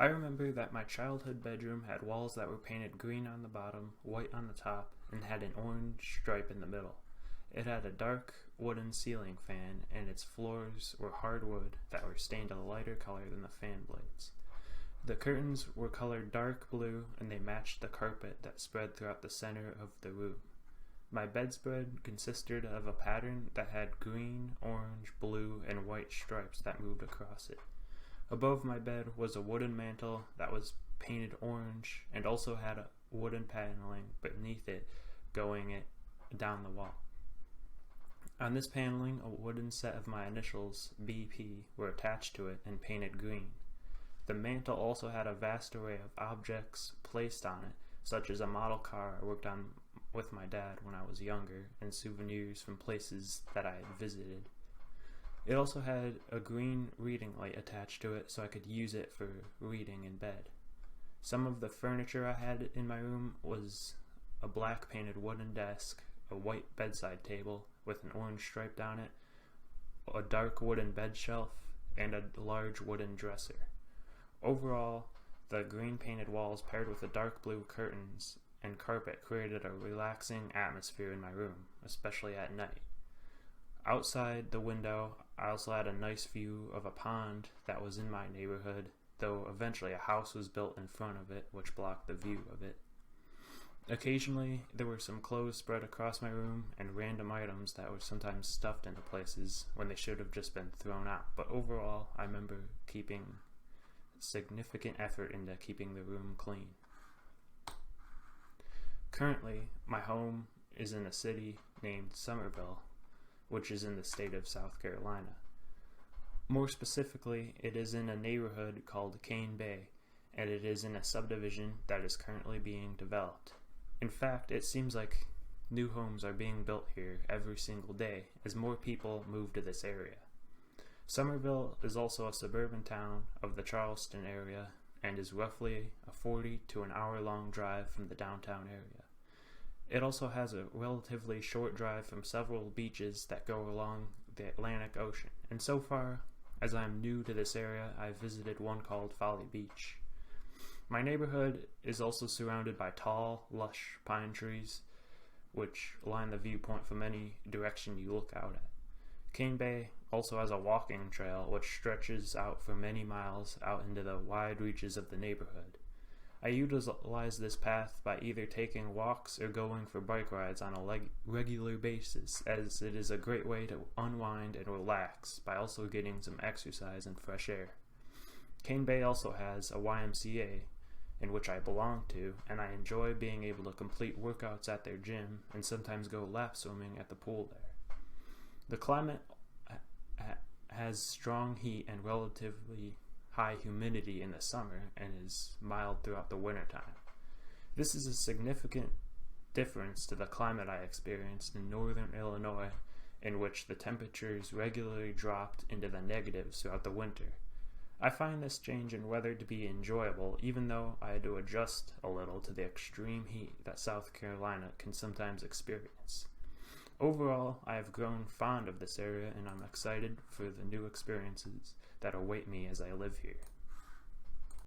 I remember that my childhood bedroom had walls that were painted green on the bottom, white on the top, and had an orange stripe in the middle. It had a dark wooden ceiling fan, and its floors were hardwood that were stained a lighter color than the fan blades. The curtains were colored dark blue, and they matched the carpet that spread throughout the center of the room. My bedspread consisted of a pattern that had green, orange, blue, and white stripes that moved across it. Above my bed was a wooden mantel that was painted orange and also had a wooden paneling beneath it going it down the wall. On this paneling, a wooden set of my initials, BP, were attached to it and painted green. The mantel also had a vast array of objects placed on it, such as a model car I worked on with my dad when I was younger, and souvenirs from places that I had visited. It also had a green reading light attached to it so I could use it for reading in bed. Some of the furniture I had in my room was a black painted wooden desk, a white bedside table with an orange stripe down it, a dark wooden bed shelf, and a large wooden dresser. Overall, the green painted walls paired with the dark blue curtains and carpet created a relaxing atmosphere in my room, especially at night. Outside the window, I also had a nice view of a pond that was in my neighborhood, though eventually a house was built in front of it, which blocked the view of it. Occasionally, there were some clothes spread across my room and random items that were sometimes stuffed into places when they should have just been thrown out, but overall, I remember keeping significant effort into keeping the room clean. Currently, my home is in a city named Summerville, which is in the state of South Carolina. More specifically, it is in a neighborhood called Cane Bay, and it is in a subdivision that is currently being developed. In fact, it seems like new homes are being built here every single day as more people move to this area. Summerville is also a suburban town of the Charleston area and is roughly a 40 to an hour long drive from the downtown area. It also has a relatively short drive from several beaches that go along the Atlantic Ocean, and so far, as I am new to this area, I've visited one called Folly Beach. My neighborhood is also surrounded by tall, lush pine trees, which line the viewpoint from any direction you look out at. Cane Bay also has a walking trail which stretches out for many miles out into the wide reaches of the neighborhood. I utilize this path by either taking walks or going for bike rides on a regular basis, as it is a great way to unwind and relax by also getting some exercise and fresh air. Cane Bay also has a YMCA, in which I belong to, and I enjoy being able to complete workouts at their gym and sometimes go lap swimming at the pool there. The climate has strong heat and relatively high humidity in the summer and is mild throughout the wintertime. This is a significant difference to the climate I experienced in northern Illinois, in which the temperatures regularly dropped into the negatives throughout the winter. I find this change in weather to be enjoyable, even though I had to adjust a little to the extreme heat that South Carolina can sometimes experience. Overall, I have grown fond of this area, and I'm excited for the new experiences that await me as I live here.